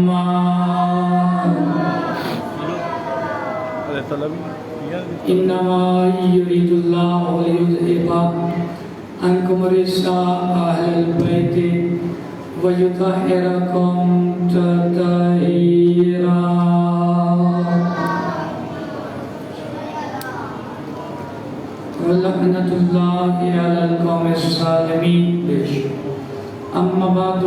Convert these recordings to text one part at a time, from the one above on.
محمد انما يريد الله ليذهب عنكم الرجس اهل البيت ويطهركم تطهيرا. ولعنة الله على القوم الظالمين. اما بعد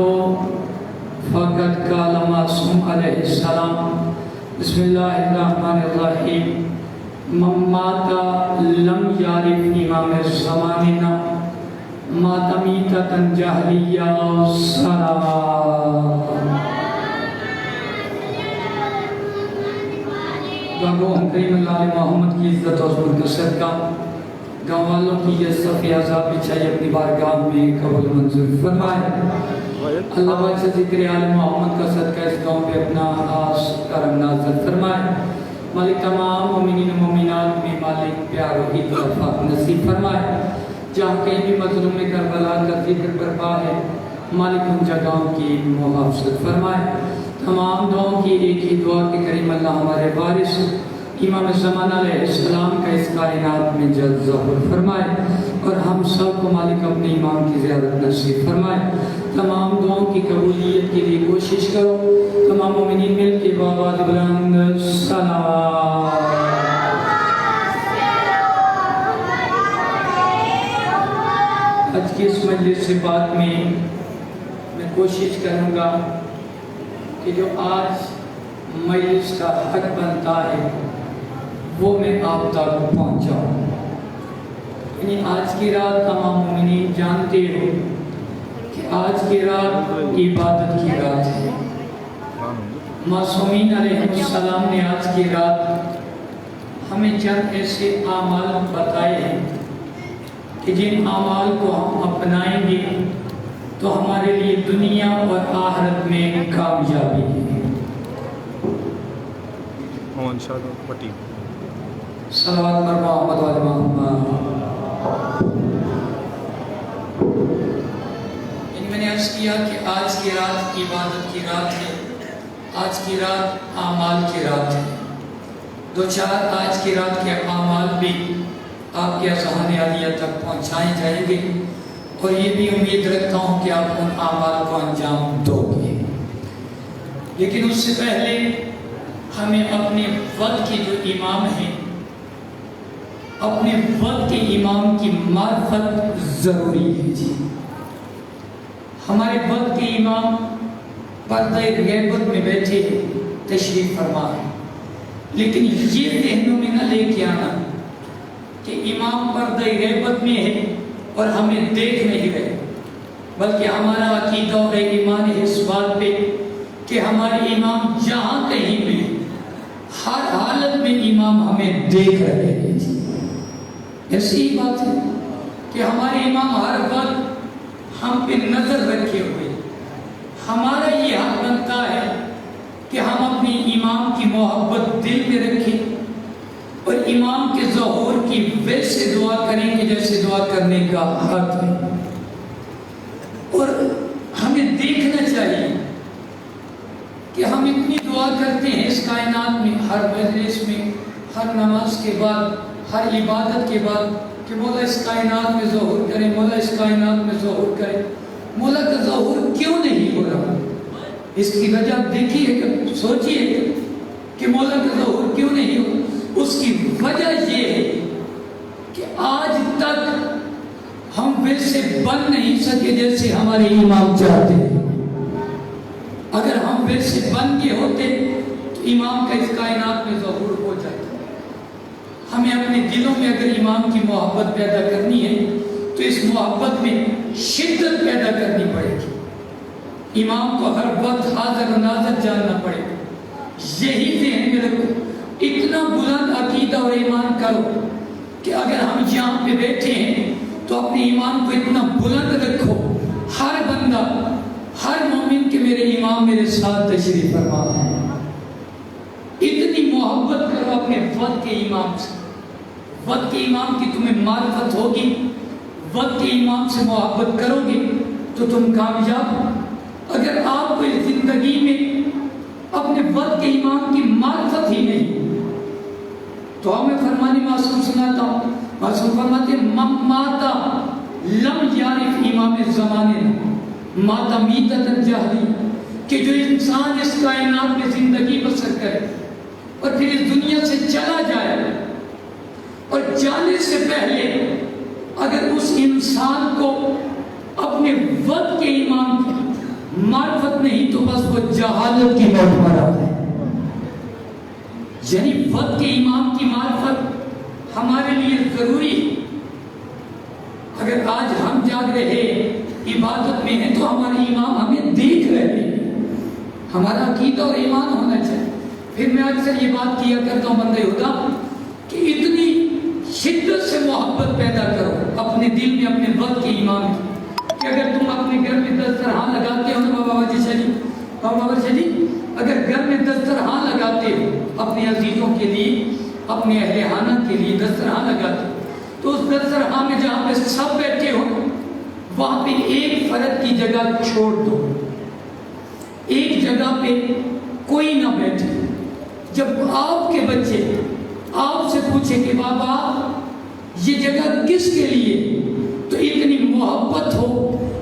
فقد قال معصوم علیہ السلام بسم اللہ الرحمن الرحیم من مات لم یعرف امام زماننا مات میتۃ جاہلیہ سلام. گاؤں کریم اللہ محمد کی عزت اور حضور کا صدقہ گاؤں والوں کی یہ صفی عذاب بچھائی اپنی بارگاہ میں قبول منظور فرمائے. اللہ پاک سے ذکر آل محمد کا صدقہ اس گاؤں پہ اپنا خاص کرم نازل فرمائے. مالک تمام مومنین و مومنات میں مالک پیار و اتفاق نصیب فرمائے. جہاں کہیں بھی مظلوم کربلا کا ذکر برپا ہے مالک ان جگہوں کی محافظت فرمائے. تمام دعاؤں کی ایک ہی دعا کہ کریم اللہ ہمارے وارث امام زمان علیہ السلام کا اس کائنات میں جلد ظہور فرمائے اور ہم سب کو مالک اپنے امام کی زیارت نصیب فرمائے. تمام دعاؤں کی قبولیت کے لیے کوشش کرو. تمام مومنین مل کے بآواز بلند صلوات. آج کی اس مجلس سے بعد میں کوشش کروں گا کہ جو آج مجلس کا حق بنتا ہے وہ میں آپ تک پہنچاؤں. یعنی آج کی رات تمام مومنین جانتے ہو کہ آج کی رات عبادت کی رات ہے. معصومین علیہ السلام نے آج کی رات ہمیں چند ایسے اعمال بتائے ہیں کہ جن اعمال کو ہم اپنائیں گے تو ہمارے لیے دنیا اور آخرت میں کامیابی ہے. صلوات پر محمد و محمد. میں نے عرض کیا کہ آج کی رات عبادت کی رات ہے. آج کی رات اعمال کی رات ہے. دو چار آج کی رات کے اعمال بھی آپ کے اذہان عالیہ تک پہنچائے جائیں گے اور یہ بھی امید رکھتا ہوں کہ آپ ان اعمال کو انجام دو گے. لیکن اس سے پہلے ہمیں اپنے وقت کے جو امام ہیں اپنے وقت کے امام کی معرفت ضروری ہے. جی ہمارے وقت کے امام پردہ غیبت میں بیٹھے تشریف فرما ہے. لیکن یہ ذہنوں میں نہ لے کے آنا کہ امام پردہ غیبت میں ہے اور ہمیں دیکھ نہیں رہے، بلکہ ہمارا عقیدہ اور ایمان ہے اس بات پہ کہ ہمارے امام جہاں کہیں بھی ہر حالت میں امام ہمیں دیکھ رہے ہیں. ایسی ہی بات ہے کہ ہمارے امام ہر وقت ہم پہ نظر رکھے ہوئے. ہمارا یہ حق بنتا ہے کہ ہم اپنی امام کی محبت دل میں رکھیں اور امام کے ظہور کی ویسے دعا کریں کہ جیسے دعا کرنے کا حق ہے. اور ہمیں دیکھنا چاہیے کہ ہم اتنی دعا کرتے ہیں اس کائنات میں ہر مجلس میں ہر نماز کے بعد ہر عبادت کے بعد کہ مولا اس کائنات میں ظہور کرے، مولا اس کائنات میں ظہور کرے. مولا کا ظہور کیوں نہیں ہو رہا؟ اس کی وجہ دیکھیے کہ سوچیے کہ مولا کا ظہور کیوں نہیں ہو. اس کی وجہ یہ ہے کہ آج تک ہم ویسے بن نہیں سکے جیسے ہمارے امام چاہتے ہیں. اگر ہم ویسے بن کے ہوتے تو امام کا اس کائنات میں ظہور ہو جاتا. ہمیں اپنے دلوں میں اگر امام کی محبت پیدا کرنی ہے تو اس محبت میں شدت پیدا کرنی پڑے گی. امام کو ہر وقت حاضر و ناظر جاننا پڑے گا. یہی ذہن میں رکھو. اتنا بلند عقیدہ اور ایمان کرو کہ اگر ہم یہاں پہ بیٹھے ہیں تو اپنے ایمان کو اتنا بلند رکھو ہر بندہ ہر مومن کہ میرے امام میرے ساتھ تشریف فرما ہے. اتنی محبت کرو اپنے وقت کے امام سے. وقت کے امام کی تمہیں معرفت ہوگی، وقت کے امام سے محبت کرو گے تو تم کامیاب. اگر آپ کو زندگی میں تو میں فرمانی معصوم سناتا ہوں. معصوم فرماتے من ماتا لم یعرف امام زمانے ماتا میتۃ الجہلی، کہ جو انسان اس کائنات میں زندگی بسر کرے اور پھر اس دنیا سے چلا جائے اور جانے سے پہلے اگر اس انسان کو اپنے وقت کے امام کی معرفت نہیں تو بس وہ جہالت کی موت مرا ہے. یعنی وقت کے امام کی معرفت ہمارے لیے ضروری ہے. اگر آج ہم جاگ رہے عبادت میں ہیں تو ہمارے امام ہمیں دیکھ رہے ہیں. ہمارا عقیدہ اور ایمان ہونا چاہیے. پھر میں اکثر یہ بات کیا کرتا ہوں بندے خدا کہ اتنی شدت سے محبت پیدا کرو اپنے دل میں اپنے وقت کے امام کی کہ اگر تم اپنے گھر میں دسترخوان لگاتے ہو نا بابا جی شریف بابا شریف اگر گھر میں دسترخوان لگاتے ہو اپنے عزیزوں کے لیے اپنے اہل خانہ کے لیے دسترخوان لگاتے ہو تو اس دسترخوان میں جہاں پہ سب بیٹھے ہو وہاں پہ ایک فرد کی جگہ چھوڑ دو. ایک جگہ پہ کوئی نہ بیٹھے. جب آپ کے بچے آپ سے پوچھے کہ بابا یہ جگہ کس کے لیے تو اتنی محبت ہو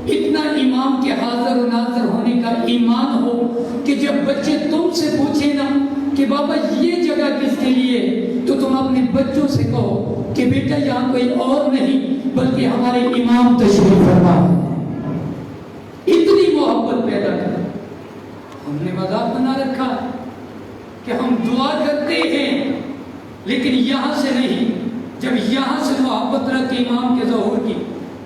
اتنا امام کے حاضر و ناظر ہونے کا ایمان ہو کہ جب بچے تم سے پوچھے نا کہ بابا یہ جگہ کس کے لیے تو تم اپنے بچوں سے کہو کہ بیٹا یہاں کوئی اور نہیں بلکہ ہمارے امام تشریف فرما ہے. اتنی محبت پیدا کر. ہم نے مذاق بنا رکھا کہ ہم دعا کرتے ہیں لیکن یہاں سے نہیں. جب یہاں سے محبت رکھ کے امام کے ظہور کی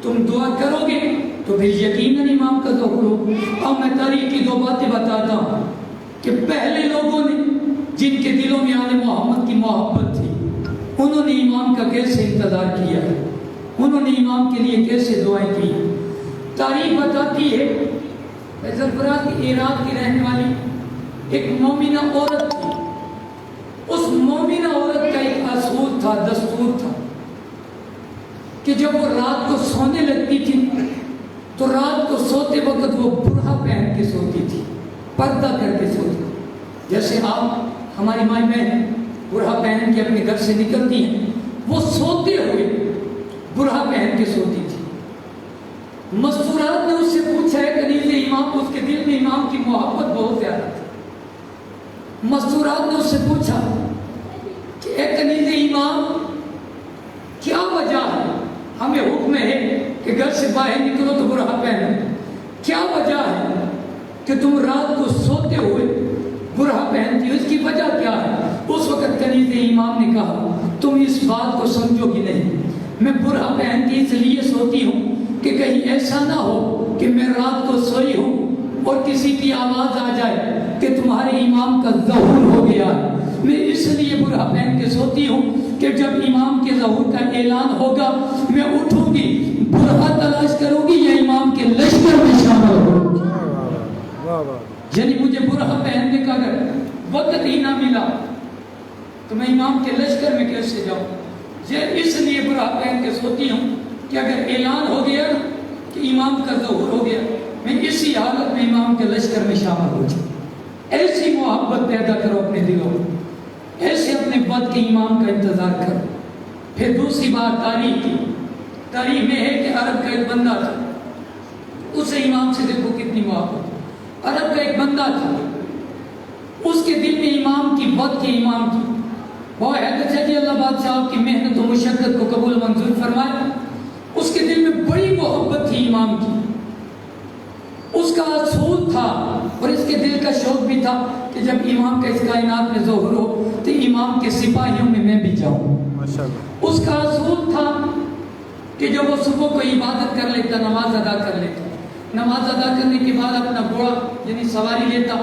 تم دعا کرو گے تو پھر یقیناً امام کا ظہور ہو. اب میں تاریخ کی 2 باتیں بتاتا ہوں کہ پہلے لوگوں نے جن کے دلوں میں آل محمد کی محبت تھی انہوں نے امام کا کیسے انتظار کیا، انہوں نے امام کے لیے کیسے دعائیں کی. تاریخ بتاتی ہے فیصل کی عراق کی رہنے والی ایک مومنہ عورت تھی. اس مومنہ عورت کا ایک اصول تھا، دستور تھا کہ جب وہ رات کو سونے لگتی تھی تو رات کو سوتے وقت وہ برہا پہن کے سوتی تھی، پردہ کر کے سوتی تھی. جیسے آپ ہماری مائی بہن برہا پہن کے اپنے گھر سے نکلتی ہیں، وہ سوتے ہوئے برہا پہن کے سوتی تھی. مستورات نے اس سے پوچھا ہے کنیز امام، اس کے دل میں امام کی محبت بہت زیادہ تھی. مستورات نے اس سے پوچھا کہ اے کنیز امام کیا وجہ ہے، ہمیں حکم ہے کہ گھر سے باہر نکلو تو برہا پہنو، کیا وجہ ہے کہ تم رات کو سوتے ہوئے برہا پہنتی ہو، اس کی وجہ کیا ہے؟ اس وقت کنیز امام نے کہا تم اس بات کو سمجھو گی نہیں، میں برہا پہنتی اس لیے سوتی ہوں کہ کہیں ایسا نہ ہو کہ میں رات کو سوئی ہوں اور کسی کی آواز آ جائے کہ تمہارے امام کا ظہور ہو گیا. میں اس لیے برہا پہن کے سوتی ہوں کہ جب امام کے ظہور کا اعلان ہوگا میں اٹھوں گی، برہا تلاش کروں گی یا امام کے لشکر میں شامل ہوں گی. یعنی مجھے برہا پہننے کا اگر وقت ہی نہ ملا تو میں امام کے لشکر میں کیسے جاؤں. یہ اس لیے برہا پہن کے سوتی ہوں کہ اگر اعلان ہو گیا کہ امام کا ظہور ہو گیا میں اسی حالت میں امام کے لشکر میں شامل ہو جاؤں. ایسی محبت پیدا کرو اپنے دلوں میں، ایسے اپنے وقت کے امام کا انتظار کرو. پھر دوسری بات تاریخ میں ہے کہ عرب کا ایک بندہ تھا، اسے امام سے دیکھو کتنی محبت. عرب کا ایک بندہ تھا، اس کے دل میں امام کی وقت کے امام کی وہ حیدر شاہ جی اللہ بادشاہ کی محنت و مشقت کو قبول منظور فرمائے. اس کے دل میں بڑی محبت تھی امام کی، اس کا اصول تھا اور اس کے دل کا شوق بھی تھا کہ جب امام کا اس کائنات میں ظہور ہو تو امام کے سپاہیوں میں بھی جاؤں. اس کا اصول تھا کہ جب وہ صبح کو عبادت کر لیتا، نماز ادا کر لیتا، نماز ادا کرنے کے بعد اپنا گھوڑا یعنی سواری لیتا،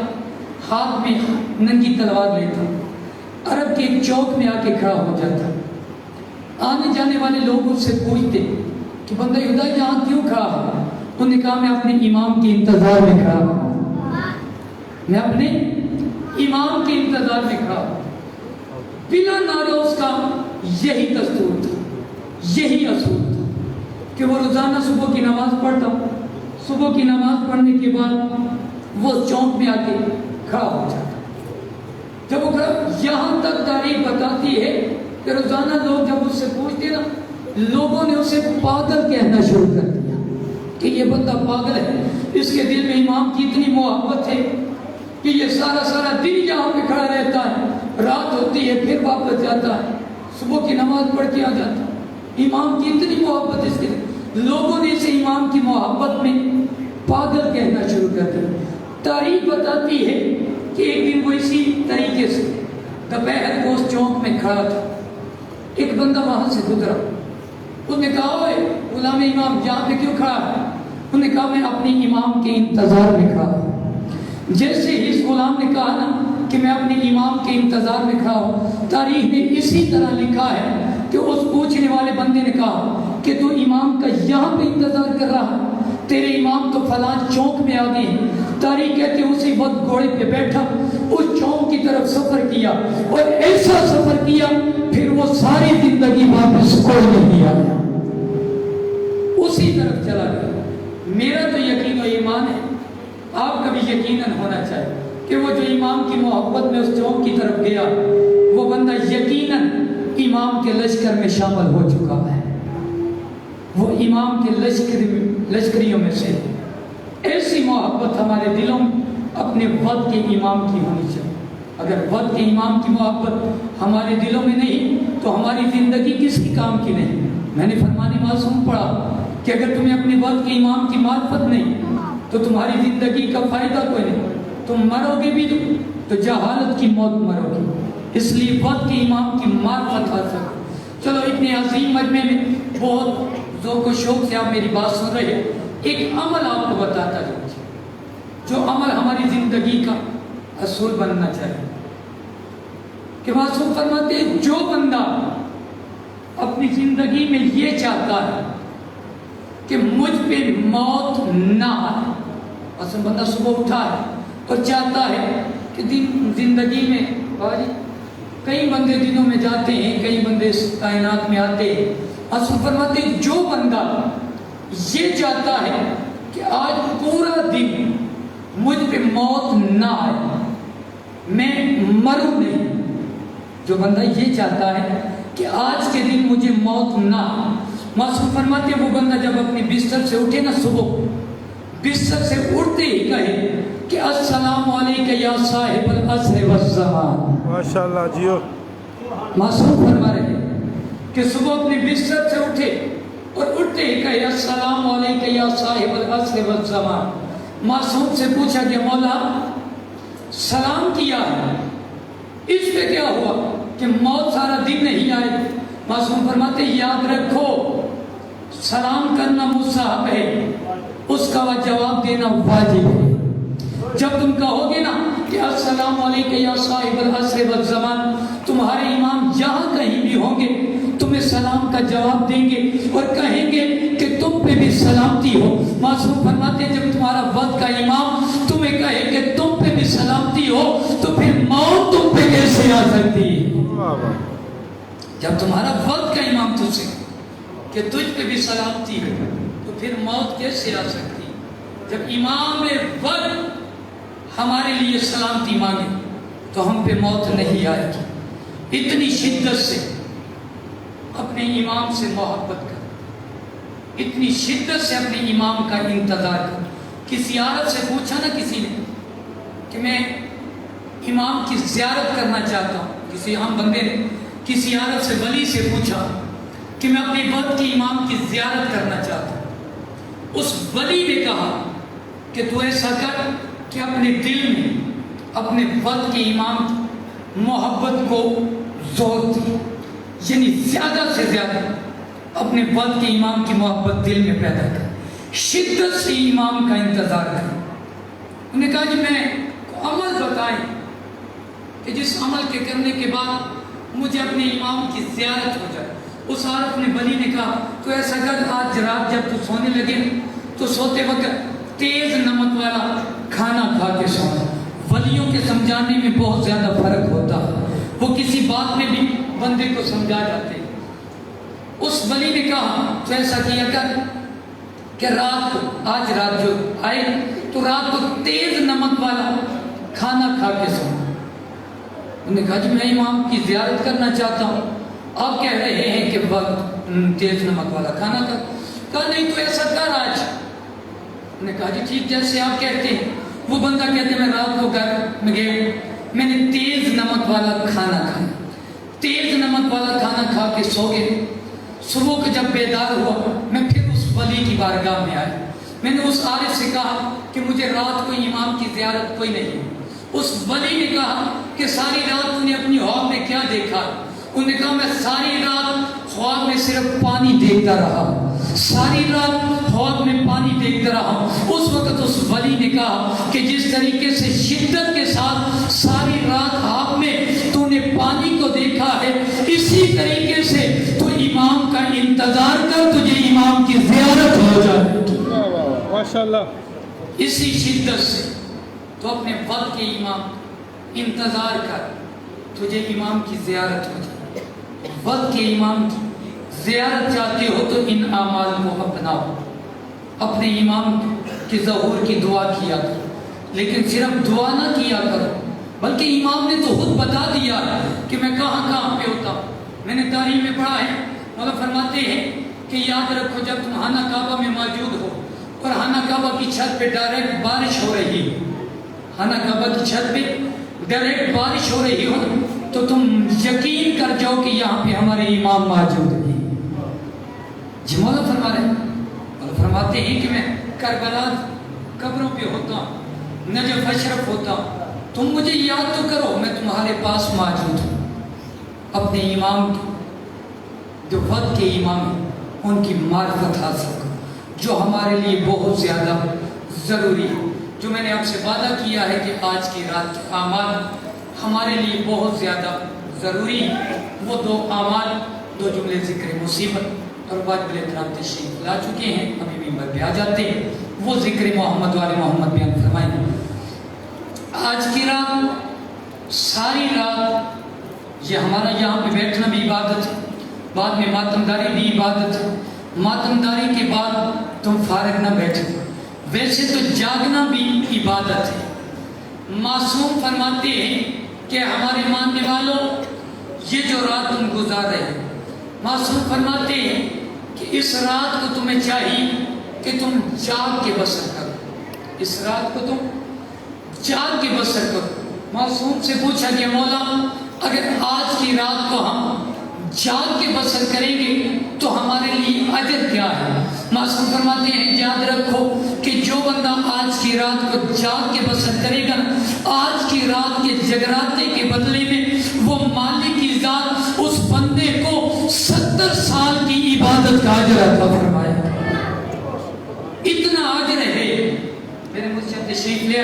ہاتھ میں ننگی تلوار لیتا، عرب کے ایک چوک میں آ کے کھڑا ہو جاتا. آنے جانے والے لوگ اس سے پوچھتے کہ بندہ خدا یہاں کیوں کھڑا ہے؟ انہوں نے کہا میں اپنے امام کے انتظار میں کھڑا ہوں، میں اپنے امام کے انتظار میں کھڑا ہوں. بلا ناگہ اس کا یہی دستور تھا، یہی اصول تھا کہ وہ روزانہ صبح کی نماز پڑھتا، صبح کی نماز پڑھنے کے بعد وہ چوک میں آ کے کھڑا ہو جاتا. جب وہ کھڑا، یہاں تک تاریخ بتاتی ہے کہ روزانہ لوگ جب اس سے پوچھتے نا، لوگوں نے اسے پاگل کہنا شروع کر دیا کہ یہ بندہ پاگل ہے، اس کے دل میں امام کی اتنی محبت ہے کہ یہ سارا دن یہاں پہ کھڑا رہتا ہے، رات ہوتی ہے پھر واپس جاتا ہے، صبح کی نماز پڑھ کے آ جاتا ہے، امام کی اتنی محبت اس کے دل۔ لوگوں نے اسے امام کی محبت میں پاگل کہنا شروع کر دیا۔ تاریخ بتاتی ہے کہ ایک دن وہ اسی طریقے سے دوپہر کو اس چوک میں کھڑا تھا، ایک بندہ وہاں سے گزرا، اس نے کہا اوے غلام امام یہاں پہ کیوں کھڑا ہے؟ انہوں نے کہا میں اپنے امام کے انتظار میں کھڑا ہوں۔ جیسے ہی اس غلام نے کہا نا کہ میں اپنے امام کے انتظار میں کھڑا ہوں، تاریخ نے اسی طرح لکھا ہے کہ اس پوچھنے والے بندے نے کہا کہ تو امام کا یہاں پہ انتظار کر رہا ہے، تیرے امام تو فلاں چوک میں آ گئے ہیں۔ تاریخ کہتے ہیں اسی وقت گھوڑے پہ بیٹھا اس چوک کی طرف سفر کیا، اور ایسا سفر کیا پھر وہ ساری زندگی واپس کوئی نہیں آیا، اسی طرف چلا گیا۔ میرا تو یقین و ایمان ہے، آپ کا بھی یقیناً ہونا چاہیے کہ وہ جو امام کی محبت میں اس چوک کی طرف گیا، وہ بندہ یقیناً امام کے لشکر میں شامل ہو چکا ہے، وہ امام کے لشکریوں میں سے۔ ایسی محبت ہمارے دلوں میں اپنے وقت کے امام کی ہونی چاہیے۔ اگر وقت کے امام کی محبت ہمارے دلوں میں نہیں تو ہماری زندگی کسی کام کی نہیں۔ میں نے فرمان معصوم پڑھا کہ اگر تمہیں اپنے وقت کے امام کی معرفت نہیں تو تمہاری زندگی کا فائدہ کوئی نہیں، تم مرو گے بھی تو جہالت کی موت مرو گے۔ اس لیے وقت کے امام کی معرفت حاصل کرو۔ چلو اتنے عظیم مجمع میں بہت ذوق و شوق سے آپ میری بات سن رہے ہیں، ایک عمل آپ کو بتاتا جاؤں، جو عمل ہماری زندگی کا اصول بننا چاہیے۔ کہ معصوم فرماتے ہیں جو بندہ اپنی زندگی میں یہ چاہتا ہے کہ مجھ پہ موت نہ آئے، اصل بندہ صبح اٹھا ہے اور چاہتا ہے کہ زندگی میں کئی بندے دنوں میں جاتے ہیں، کئی بندے اس کائنات میں آتے ہیں، اصل فرماتے ہیں جو بندہ یہ چاہتا ہے کہ آج پورا دن مجھ پہ موت نہ آئے، میں مروں نہیں، جو بندہ یہ چاہتا ہے کہ آج کے دن مجھے موت نہ آئے، معصوم فرماتے ہیں وہ بندہ جب اپنے بستر سے اٹھے نا، صبح بستر سے اٹھتے ہی کہے کہ السلام علیکم یا صاحب العصر والزمان۔ ماشاءاللہ جیو۔ معصوم فرما رہے ہیں کہ صبح اپنے بستر سے اٹھے اور اٹھتے ہی کہے السلام علیکم یا صاحب العصر والزمان۔ معصوم سے پوچھا کہ مولا سلام کیا ہے، اس پہ کیا ہوا کہ موت سارا دن نہیں آئے؟ معصوم فرماتے یاد رکھو سلام کرنا مستحب ہے، اس کا جواب دینا واجب ہے۔ جب تم کہو گے نا کہ السلام علیکم یا صاحب العصر والزمان، تمہارے امام جہاں کہیں بھی ہوں گے تمہیں سلام کا جواب دیں گے اور کہیں گے کہ تم پہ بھی سلامتی ہو۔ معصوم فرماتے جب تمہارا وقت کا امام تمہیں کہے کہ تم پہ بھی سلامتی ہو تو پھر موت تم پہ کیسے آ سکتی ہے؟ جب تمہارا وقت کا امام تجھ سے کہ تجھ پہ بھی سلامتی ہے تو پھر موت کیسے آ سکتی؟ جب امام وقت ہمارے لیے سلامتی مانگے تو ہم پہ موت نہیں آئے گی۔ اتنی شدت سے اپنے امام سے محبت کر، اتنی شدت سے اپنے امام کا انتظار کر۔ کسی عورت سے پوچھا نا کسی نے کہ میں امام کی زیارت کرنا چاہتا ہوں، کسی عام بندے نے کسی عورت سے ولی سے پوچھا کہ میں اپنے وقت کے امام کی زیارت کرنا چاہتا ہوں، اس ولی نے کہا کہ تو ایسا کر کہ اپنے دل میں اپنے وقت کے امام کی محبت کو زور دی، یعنی زیادہ سے زیادہ اپنے وقت کے امام کی محبت دل میں پیدا کر، شدت سے امام کا انتظار کر۔ انہوں نے کہا کہ میں عمل بتائیں کہ جس عمل کے کرنے کے بعد مجھے اپنے امام کی زیارت ہو جائے۔ اس عورت نے ولی نے کہا تو ایسا کر آج رات جب تو سونے لگے تو سوتے وقت تیز نمک والا کھانا کھا کے سونا۔ ولیوں کے سمجھانے میں بہت زیادہ فرق ہوتا ہے، وہ کسی بات میں بھی بندے کو سمجھا جاتے ہیں۔ اس ولی نے کہا تو ایسا کیا کر کہ رات کو آج رات جو آئے تو رات کو تیز نمک والا کھانا کھا کے سونا۔ انہوں نے کہا جی میں امام کی زیارت کرنا چاہتا ہوں، آپ کہہ رہے ہیں کہ وقت تیز نمک والا کھانا کھا. کہا نہیں تو ایسا کر آج. میں نے کہا جی ٹھیک جیسے آپ کہتے ہیں. وہ بندہ کہتے ہیں میں رات کو گھر میں گیا, میں نے تیز نمک والا کھانا کھایا. تیز نمک والا کھانا کھا کے سو گئے. صبح کو جب بیدار ہوا میں پھر اس ولی کی بارگاہ میں آیا. میں نے اس عارف سے کہا کہ مجھے رات کو امام کی زیارت کوئی نہیں. اس ولی نے کہا کہ ساری رات تو نے اپنی خواب میں کیا دیکھا؟ انہوں نے کہا میں ساری رات خواب میں صرف پانی دیکھتا رہا, ساری رات خواب میں پانی دیکھتا رہا. اس وقت اس ولی نے کہا کہ جس طریقے سے شدت کے ساتھ ساری رات خواب میں تو نے پانی کو دیکھا ہے, اسی طریقے سے تو امام کا انتظار کر, تجھے امام کی زیارت ہو جائے. ماشاءاللہ. اسی شدت سے تو اپنے وقت کے امام انتظار کر, تجھے امام کی زیارت ہو جائے. وقت کے امام کی زیارت چاہتے ہو تو ان اعمال کو اپناؤ. اپنے امام کے ظہور کی دعا کیا کرو, لیکن صرف دعا نہ کیا کرو بلکہ امام نے تو خود بتا دیا کہ میں کہاں کہاں پہ ہوتا ہوں. میں نے تاریخ میں پڑھا ہے, مولا فرماتے ہیں کہ یاد رکھو جب تم خانہ کعبہ میں موجود ہو اور خانہ کعبہ کی چھت پہ ڈائریکٹ بارش ہو رہی ہے, خانہ کعبہ کی چھت پہ ڈائریکٹ بارش ہو رہی ہو تو تم یقین کر جاؤ کہ یہاں پہ ہمارے امام موجود ہیں. جی مولا فرما رہے ہیں, مولا فرماتے ہیں کہ میں کربلا قبروں پہ ہوتا ہوں, نجف اشرف ہوتا ہوں, تم مجھے یاد تو کرو, میں تمہارے پاس موجود ہوں. اپنے امام کی جو وقت کے امام ہیں ان کی معرفت حاصل کرو, جو ہمارے لیے بہت زیادہ ضروری ہے. جو میں نے آپ سے وعدہ کیا ہے کہ آج کی رات کے اعمال ہمارے لیے بہت زیادہ ضروری ہیں, وہ دو اعمال, دو جملے ذکر مصیبت اور واجب احترام تشریف لا چکے ہیں, ابھی ممبر پہ آ جاتے ہیں. وہ ذکر محمد والے محمد بیان فرمائیں. آج کی رات ساری رات یہ ہمارا یہاں پہ بیٹھنا بھی عبادت ہے, بعد میں ماتمداری بھی عبادت ہے. ماتمداری کے بعد تم فارغ نہ بیٹھو, ویسے تو جاگنا بھی عبادت ہے. معصوم فرماتے ہیں کہ ہمارے ماننے والوں یہ جو رات تم گزار رہے ہیں, معصوم فرماتے ہیں کہ اس رات کو تمہیں چاہیے کہ تم جاگ کے بسر کرو. اس رات کو تم جاگ کے بسر کرو. معصوم سے پوچھا کہ مولا اگر آج کی رات کو ہم جاگ کے بسر کریں گے تو ہمارے لیے اجر کیا ہے؟ معصوم فرماتے ہیں یاد رکھو کہ جو بندہ آج کی رات کو جاگ کے بسر کرے گا, آج کی رات کے جگراتے کے بدلے میں وہ مالک کی ذات اس بندے کو 70 سال کی عبادت کا اجر عطا فرمائے. اتنا اجر ہے. میرے مجھ سے تشریف لے,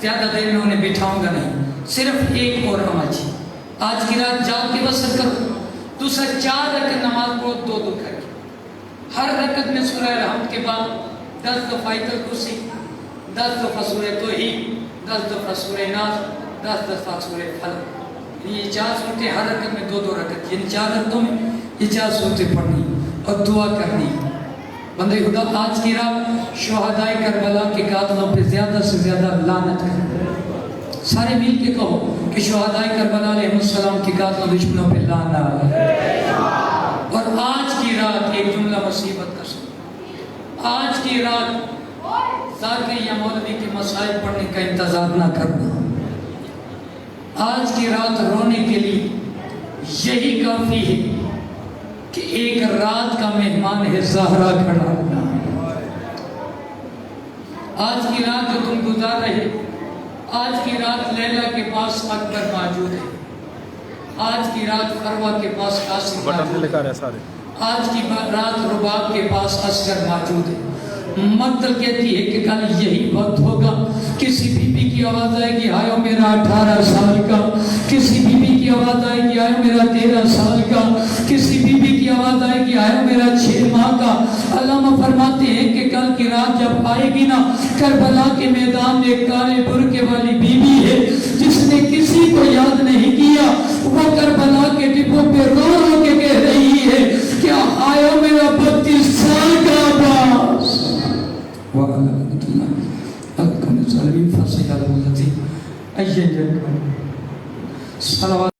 زیادہ دیر میں انہیں بٹھاؤں گا نہیں, صرف ایک اور عمل ہے. آج کی رات جاگ کے بسر کرو. دوسرا 4 رکعت نماز پڑھو 2 کر کے. ہر رکعت میں سورہ الحمد کے بعد 10 دفعہ آیت الکرسی, 10 دفعہ سورہ توحید, 10 دفعہ سورہ ناس, 10 دفعہ سورہ فلق. یہ 4 صورتیں ہر رکعت میں 2 رکعت, یعنی 4 رکعتوں میں یہ 4 صورتیں پڑھنی اور دعا کرنی. بندے خدا آج کی رات شہدائے کربلا کے قاتلوں پہ زیادہ سے زیادہ لعنت کریں. سارے مل کے کہو کہ شہدائے کربلا علیہ السلام کے قاتل دشمنوں پہ لعنت. اور آج کی رات ایک جملہ مصیبت کا سن, آج کی رات ذاکر یا مولوی کے مسائل پڑھنے کا انتظار نہ کرنا. آج کی رات رونے کے لیے یہی کافی ہے کہ ایک رات کا مہمان ہے زہرا کھڑا. آج کی رات جو تم گزار رہے, آج کی رات لیلا کے پاس اکبر موجود ہے, آج کی رات فروہ کے پاس قاسم موجود ہے, آج کی رات رباب کے پاس اصغر موجود ہے. مطلب کہتی ہے کہ کل یہی وقت ہوگا, کسی بی بی کی آواز آئے گی آئے میرا 18 سال کا, کسی بی بی کی آواز آئے گی آئے میرا 13 سال کا, کسی بی بی کی آواز آئے گی آئے میرا 6 ماہ کا. علامہ فرماتے ہیں کہ کل کی رات جب آئے گی نا, کربلا کے میدان میں ایک کالے برقعے والی بی بی ہے جس نے کسی کو یاد نہیں کیا, وہ کربلا کے ڈبوں پہ رو رو کے کہہ رہی ہے کیا آیا میرا 32 سال کا عباس. وعلمت اللہ الکم صلی فصیح الذی ایجن صلوات